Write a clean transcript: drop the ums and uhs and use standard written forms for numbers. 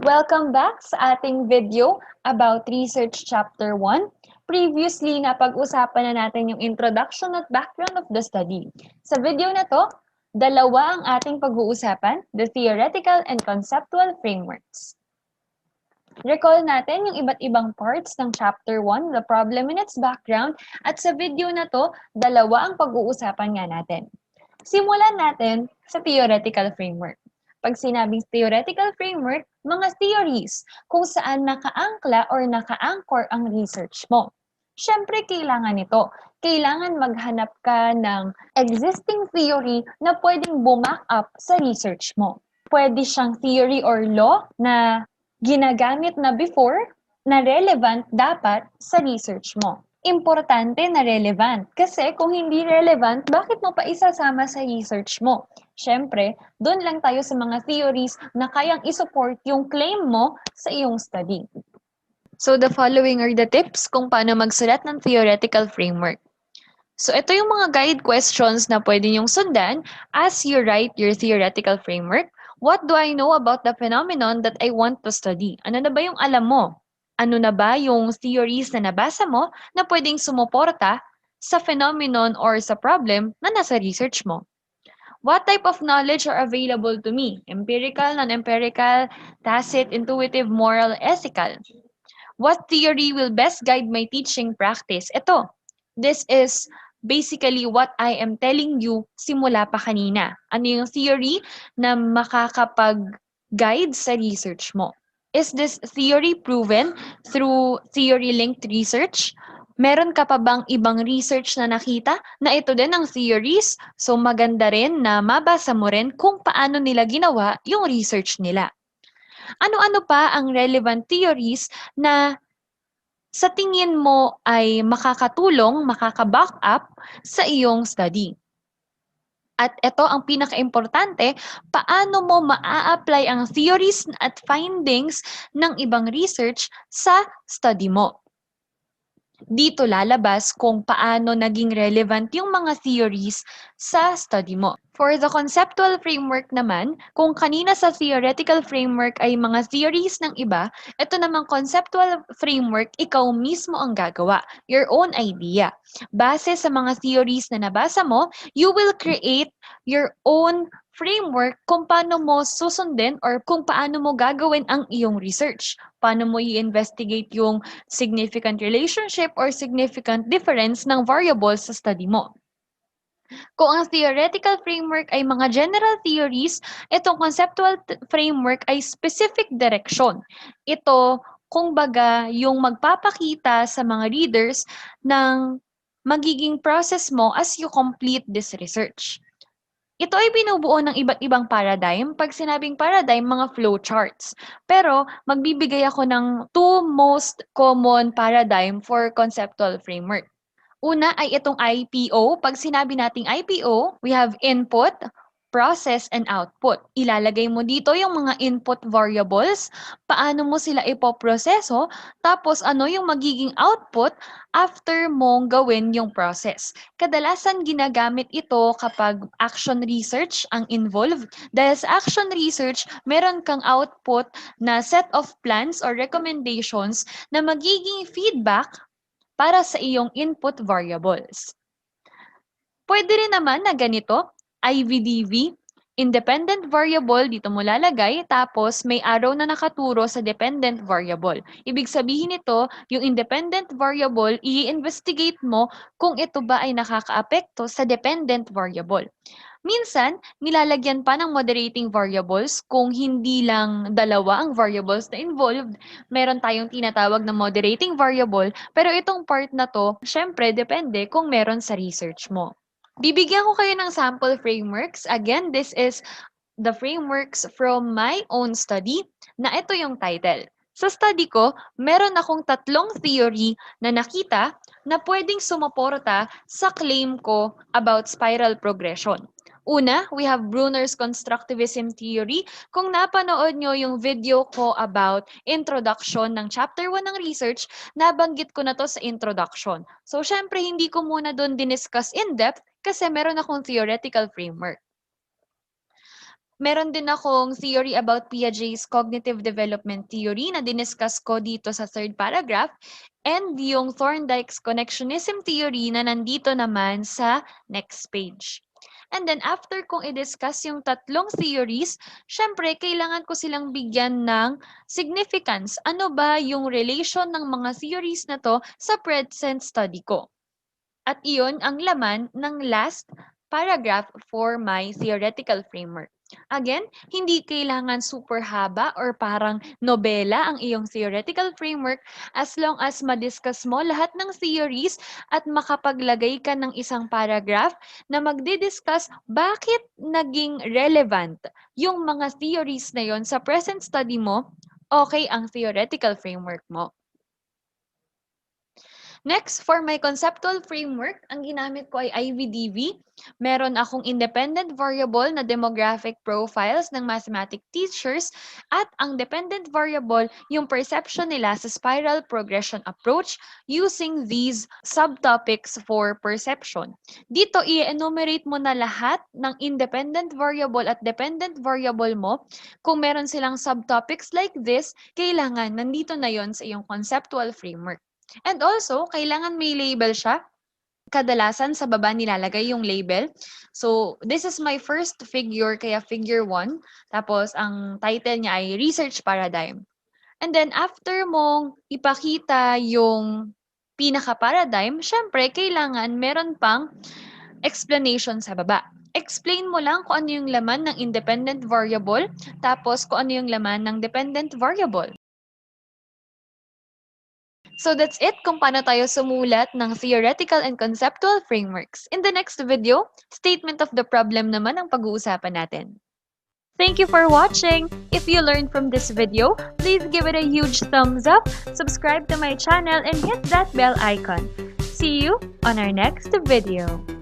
Welcome back sa ating video about Research Chapter 1. Previously, napag-usapan na natin yung introduction at background of the study. Sa video na to, dalawa ang ating pag-uusapan, the theoretical and conceptual frameworks. Recall natin yung iba't ibang parts ng Chapter 1, the problem and its background, at sa video na to, dalawa ang pag-uusapan nga natin. Simulan natin sa theoretical framework. Pag sinabing theoretical framework, mga theories kung saan nakaangkla or naka-anchor ang research mo. Siyempre, kailangan ito. Kailangan maghanap ka ng existing theory na pwedeng bumack up sa research mo. Pwede siyang theory or law na ginagamit na before na relevant dapat sa research mo. Importante na relevant. Kasi kung hindi relevant, bakit mo pa isasama sa research mo? Siyempre, doon lang tayo sa mga theories na kayang isupport yung claim mo sa iyong study. So the following are the tips kung paano magsulat ng theoretical framework. So ito yung mga guide questions na pwede niyong sundan as you write your theoretical framework. What do I know about the phenomenon that I want to study? Ano na ba yung alam mo? Ano na ba yung theories na nabasa mo na pwedeng sumuporta sa phenomenon or sa problem na nasa research mo? What type of knowledge are available to me? Empirical, non-empirical, tacit, intuitive, moral, ethical? What theory will best guide my teaching practice? Ito, this is basically what I am telling you simula pa kanina. Ano yung theory na makakapag-guide sa research mo? Is this theory proven through theory-linked research? Meron ka pa bang ibang research na nakita na ito din ang theories? So maganda rin na mabasa mo rin kung paano nila ginawa yung research nila. Ano-ano pa ang relevant theories na sa tingin mo ay makakatulong, makaka-back up sa iyong study? At ito ang pinaka-importante, paano mo maa-apply ang theories at findings ng ibang research sa study mo? Dito lalabas kung paano naging relevant yung mga theories sa study mo. For the conceptual framework naman, kung kanina sa theoretical framework ay mga theories ng iba, ito namang conceptual framework, ikaw mismo ang gagawa. Your own idea. Base sa mga theories na nabasa mo, you will create your own framework kung paano mo susundin or kung paano mo gagawin ang iyong research. Paano mo i-investigate yung significant relationship or significant difference ng variables sa study mo. Kung ang theoretical framework ay mga general theories, itong conceptual framework ay specific direction. Ito, kung baga, yung magpapakita sa mga readers ng magiging process mo as you complete this research. Ito ay binubuo ng iba't ibang paradigm. Pag sinabing paradigm, mga flowcharts. Pero magbibigay ako ng two most common paradigm for conceptual framework. Una ay itong IPO. Pag sinabi nating IPO, we have input, process, and output. Ilalagay mo dito yung mga input variables, paano mo sila ipoproseso, tapos ano yung magiging output after mong gawin yung process. Kadalasan ginagamit ito kapag action research ang involved. Dahil sa action research, meron kang output na set of plans or recommendations na magiging feedback para sa iyong input variables. Pwede rin naman na ganito, IVDV, independent variable, dito mo lalagay, tapos may arrow na nakaturo sa dependent variable. Ibig sabihin nito, yung independent variable, i-investigate mo kung ito ba ay nakakaapekto sa dependent variable. Minsan, nilalagyan pa ng moderating variables kung hindi lang dalawa ang variables na involved. Meron tayong tinatawag na moderating variable, pero itong part na to, syempre, depende kung meron sa research mo. Bibigyan ko kayo ng sample frameworks. Again, this is the frameworks from my own study na ito yung title. Sa study ko, meron akong tatlong theory na nakita na pwedeng sumuporta sa claim ko about spiral progression. Una, we have Brunner's constructivism theory. Kung napanood nyo yung video ko about introduction ng chapter 1 ng research, nabanggit ko na to sa introduction. So, syempre, hindi ko muna doon diniscuss in depth kasi meron akong theoretical framework. Meron din akong theory about Piaget's cognitive development theory na diniscuss ko dito sa third paragraph, and yung Thorndike's connectionism theory na nandito naman sa next page. And then after kong i-discuss yung tatlong theories, syempre kailangan ko silang bigyan ng significance. Ano ba yung relation ng mga theories na to sa present study ko? At iyon ang laman ng last paragraph for my theoretical framework. Again, hindi kailangan super haba or parang nobela ang iyong theoretical framework as long as madiscuss mo lahat ng theories at makapaglagay ka ng isang paragraph na magdidiscuss bakit naging relevant yung mga theories na yon sa present study mo, okay ang theoretical framework mo. Next, for my conceptual framework, ang ginamit ko ay IVDV. Meron akong independent variable na demographic profiles ng mathematics teachers at ang dependent variable yung perception nila sa spiral progression approach using these subtopics for perception. Dito, i-enumerate mo na lahat ng independent variable at dependent variable mo. Kung meron silang subtopics like this, kailangan nandito na yon sa iyong conceptual framework. And also, kailangan may label siya. Kadalasan sa baba nilalagay yung label. So, this is my first figure, kaya figure 1. Tapos, ang title niya ay Research Paradigm. And then, after mong ipakita yung pinaka-paradigm, syempre, kailangan meron pang explanation sa baba. Explain mo lang kung ano yung laman ng independent variable, tapos kung ano yung laman ng dependent variable. So that's it kung paano tayo sumulat ng theoretical and conceptual frameworks. In the next video, statement of the problem naman ang pag-uusapan natin. Thank you for watching! If you learned from this video, please give it a huge thumbs up, subscribe to my channel, and hit that bell icon. See you on our next video.